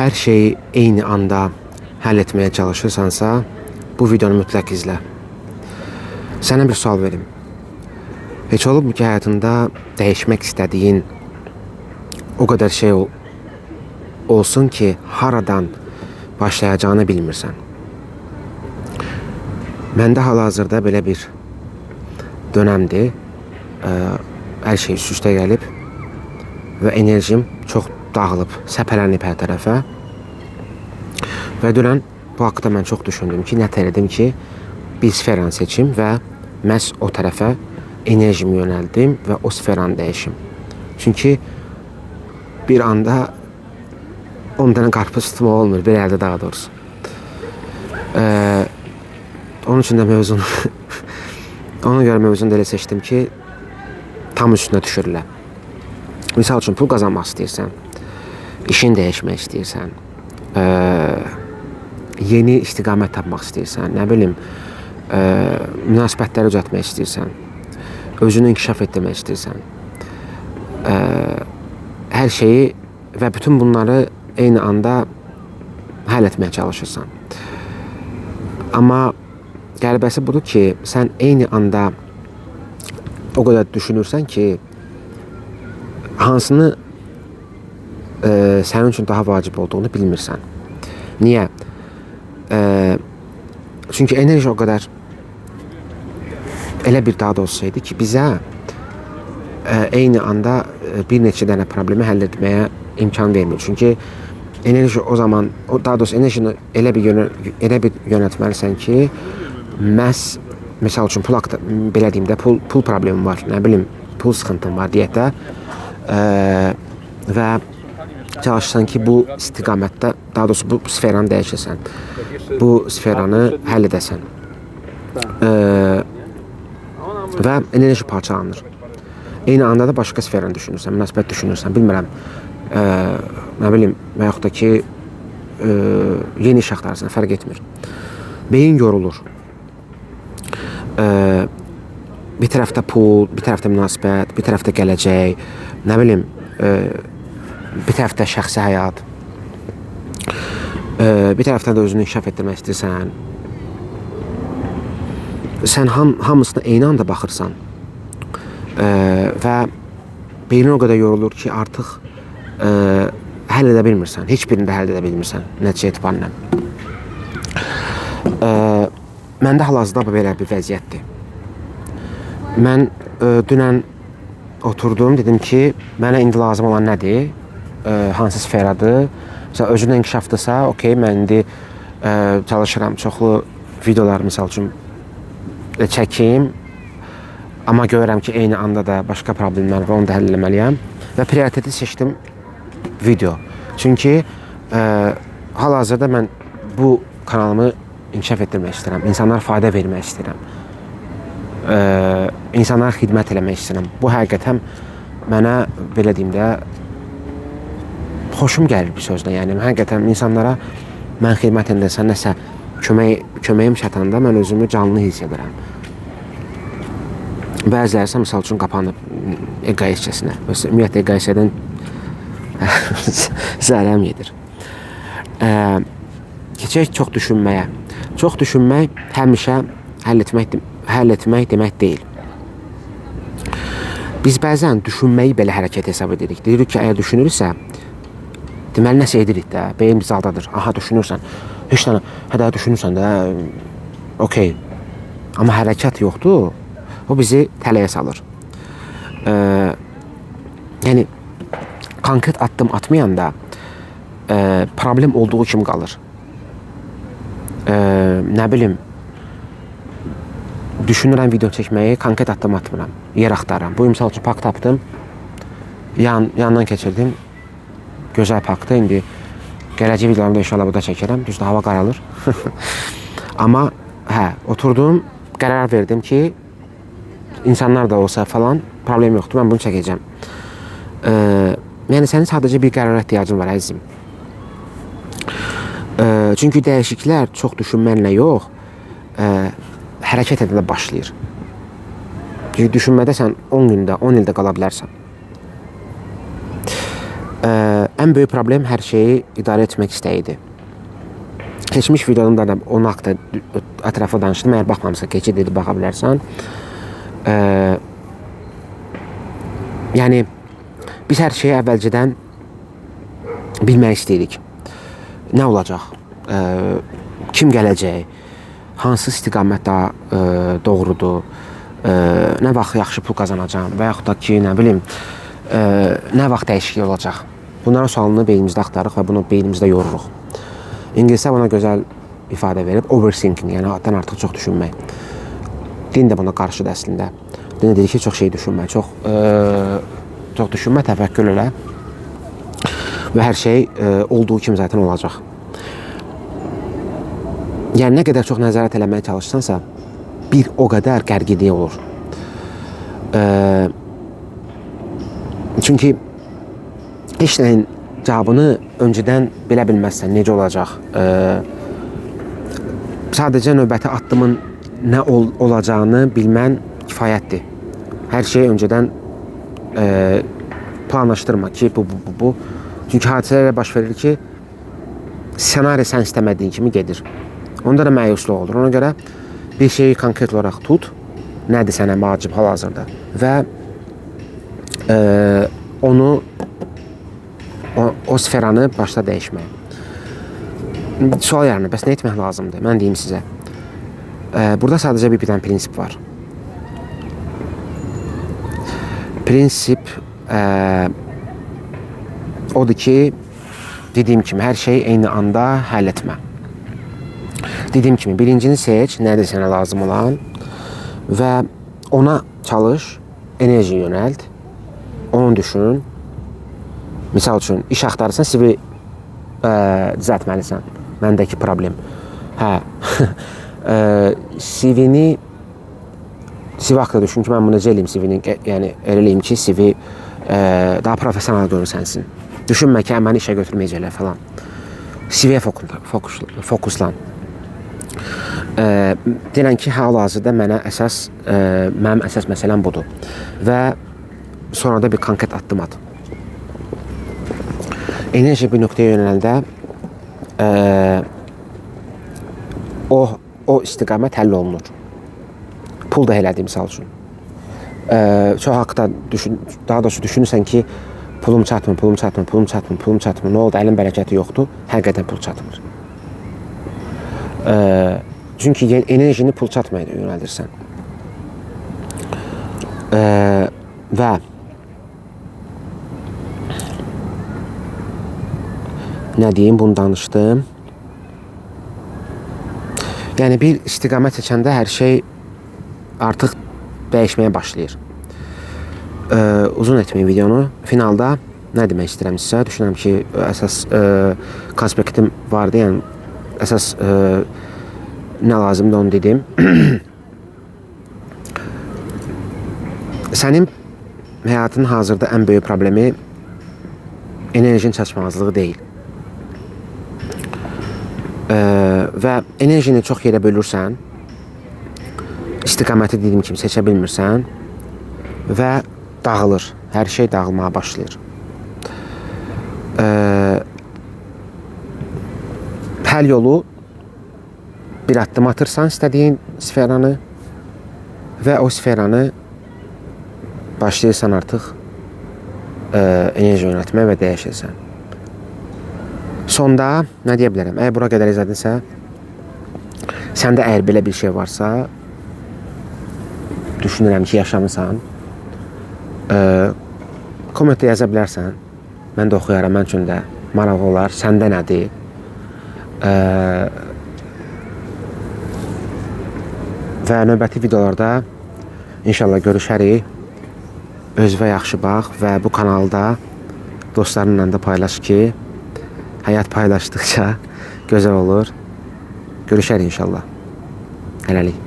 Hər şeyi eyni anda həll etməyə çalışırsansa, bu videonu mütləq izlə. Sənə bir sual verim. Heç olubmu ki, həyatında dəyişmək istədiyin o qədər şey olsun ki, haradan başlayacağını bilmirsən. Məndə hal-hazırda belə bir dönəmdir. Hər şey üst-üstə gəlib və enerjim çox dağılıb, səpələnib hər tərəfə. Və dünən bu haqda mən çox düşündüm ki, nə elədim ki, bir sferanı seçim və məhz o tərəfə enerjimi yönəldim və o sferanı dəyişim. Çünki bir anda 10 dənə qarpız tutmaq olmur, bir əldə daha doğrusu. Onun üçün də mövzunu ona görə mövzunu da elə seçdim ki, tam üstünə düşürlər. Misal üçün pul qazanmaq istəyirsən, işini dəyişmək istəyirsən, yeni istiqamət tapmaq istəyirsən, nə bilim, münasibətləri düzəltmək istəyirsən, özünü inkişaf etdirmək istəyirsən, hər şeyi və bütün bunları eyni anda həll etməyə çalışırsan. Amma qəribəsi budur ki, sən eyni anda o qədər düşünürsən ki, hansını sənin üçün daha vacib olduğunu bilmirsən. Niyə? Çünki enerji o qədər elə bir daha doğrusu şeydir ki, bizə eyni anda bir neçə dənə problemi həll etməyə imkan vermir. Çünki enerji o zaman, daha doğrusu enerjini elə bir yönətməlisən ki, məhz misal üçün pul haqqında belə deyim də, pul problemi var, nə bilim, pul sıxıntın var deyək də, və çalışsan ki, bu istiqamətdə, daha doğrusu bu sferanı dəyişəsən, bu sferanı həll edəsən və enerji parçalanır. Eyni anda da başqa sferanı düşünürsən, münasibət düşünürsən, bilmirəm, nə bilim, və yaxud da ki, yeni iş axtarırsan, fərq etmir. Beyin yorulur. Bir tərəfdə pul, bir tərəfdə münasibət, bir tərəfdə gələcək, nə bilim, bir tərəfdə şəxsi həyat, bir tərəfdən də özünü inkişaf etdirmək istəyirsən. Sən hamısına eyni anda baxırsan və beynin o qədər yorulur ki, artıq həll edə bilmirsən, heç birində həll edə bilmirsən nəticə etibarla. Məndə hal-hazırda belə bir vəziyyətdir. Mən dünən oturdum, dedim ki, mənə indi lazım olan nədir, hansı sferadır. Məsələn, özündən inkişafdırsa, okey, mən indi çalışıram, çoxlu videolar misal üçün çəkim, amma görürəm ki, eyni anda da başqa problemlər və onu da həll eləməliyəm və prioriteti seçdim video. Çünki hal-hazırda mən bu kanalımı inkişaf etdirmək istəyirəm, insanlara fayda vermək istəyirəm, insanlara xidmət eləmək istəyirəm. Bu həqiqətən mənə, belə deyim də, xoşum gəlir bir sözlə. Yəni, həqiqətən insanlara mən xidmət edəsən, nəsə köməyim çatanda mən özümü canlı hiss edirəm. Bəziləri isə misal üçün qapanıb egoistcəsinə. Ümumiyyətlə, egoistdən zərəm yedir. Keçək çox düşünməyə. Çox düşünmək həmişə həll etmək demək deyil. Biz bəzən düşünməyi belə hərəkət hesab edirik. Deyirik ki, əgər düşünürsə, deməli nəsə edirik də, beyin bizi aldadır. Aha, düşünürsən, heç dənə, hədə düşünürsən də, okey. Amma hərəkət yoxdur, o bizi tələyə salır. Yəni, konkret addım atmayanda problem olduğu kimi qalır. Nə bilim, düşünürəm video çəkməyi, konkret addım atmıram, yer axtarıram. Bu, misal üçün, park tapdım, yandan keçirdim, gözəl parkda, indi gələcək videolarımda inşallah burada çəkirəm, düzdür, hava qaralır. Amma, oturdum, qərar verdim ki, insanlar da olsa falan, problem yoxdur, mən bunu çəkəcəm. Yəni, sənin sadəcə bir qərara ihtiyacın var, əzizim. Çünki dəyişikliklər çox düşünməklə yox, hərəkət edə başlayır. Çünki düşünmədə sən 10 gündə, 10 ildə qala bilərsən. ən böyük problem hər şeyi idarə etmək istəyidir. Keçmiş videomda da onun haqqında ətraflı danışdım. Əgər baxmamısa keçid edib baxa bilərsən. Yəni biz hər şeyi əvvəlcədən bilmək istəyirik. Nə olacaq? Kim gələcək? Hansı istiqamət daha doğrudur? Nə vaxt yaxşı pul qazanacağam və yaxud da ki, nə bilim, nə vaxt dəyişiklik olacaq? Bunların sualını beynimizdə axtarırıq və bunu beynimizdə yoruruq. İngilislər buna gözəl ifadə verib, overthinking, yəni həddən artıq çox düşünmək. Din də buna qarşıdır əslində. Din deyir ki, çox şey düşünmə, çox düşünmə, təfəkkür elə və hər şey olduğu kimi zaten olacaq. Yəni nə qədər çox nəzarət eləməyə çalışsansa, bir o qədər gərginlik olur. Çünki heç nəyin cavabını öncədən bilə bilməzsən, necə olacaq. Sadəcə növbəti addımın nə olacağını bilmən kifayətdir. Hər şeyi öncədən planlaşdırma ki, bu. Çünki hadisələr baş verir ki, ssenari sən istəmədiyin kimi gedir. Onda da məyusluq olur. Ona görə bir şeyi konkret olaraq tut, nədir sənə vacib hal-hazırda və onu, o sferanı başla dəyişməyə. Sual yaranır, bəs nə etmək lazımdır? Mən deyim sizə. Burada sadəcə bir dənə prinsip var. Prinsip odur ki, dediyim kimi, hər şeyi eyni anda həll etmə. Dediyim kimi, birincini seç, nədir sənə lazım olan və ona çalış, enerji yönəlt, onu düşün. Misal üçün, iş axtarırsan, CV düzəltməlisən. Məndəki problem. CV-ni haqqında düşün ki, mən bunu necə eləyim CV-ni, yəni eləyim ki, CV daha profesional görünsənsin. Düşünmə ki, məni işə götürməyəcəklər falan. CV-yə fokuslan. Deyirəm ki, hal-hazırda mənim əsas məsələm budur və sonra da bir konkret addım at. Enerji bir nöqtəyə yönəldə o istiqamət həll olunur. Pul da elədir, misal üçün. Çox haqda daha doğrusu düşünürsən ki, pulum çatmır. Nə oldu? Əlin bərəkəti yoxdur. Həqiqətən pul çatmır. Çünki enerjini pul çatmaya yönəldirsən. Və nə deyim, bunu danışdım. Yəni bir istiqamət seçəndə hər şey artıq dəyişməyə başlayır. Uzun etməyim videonu. Finalda nə demək istəyirəm sizə? Düşünürəm ki, əsas konspektim vardı, yəni əsas nə lazımdır onu dedim. Sənin həyatın hazırda ən böyük problemi enerjinin çatışmazlığı deyil. Və enerjini çox yerə bölürsən, istiqaməti dediyim kimi seçə bilmirsən və dağılır. Hər şey dağılmağa başlayır. Həll yolu bir addım atırsan istədiyin sferanı və o sferanı başlayırsan artıq enerji yönəltməyə və dəyişirsən. Sonda nə deyə bilərəm? Əgər bura qədər izlədinsə, səndə əgər belə bir şey varsa, düşünürəm ki, yaşamısan, kommentdə yaza bilərsən. Mən də oxuyaram, mən üçün də maraqlı olar. Səndə nədir? Və növbəti videolarda inşallah görüşərik. Özünə yaxşı bax və bu kanalda dostlarınla da paylaş ki, həyat paylaşdıqca gözəl olur. Görüşərik inşallah. Hələlik.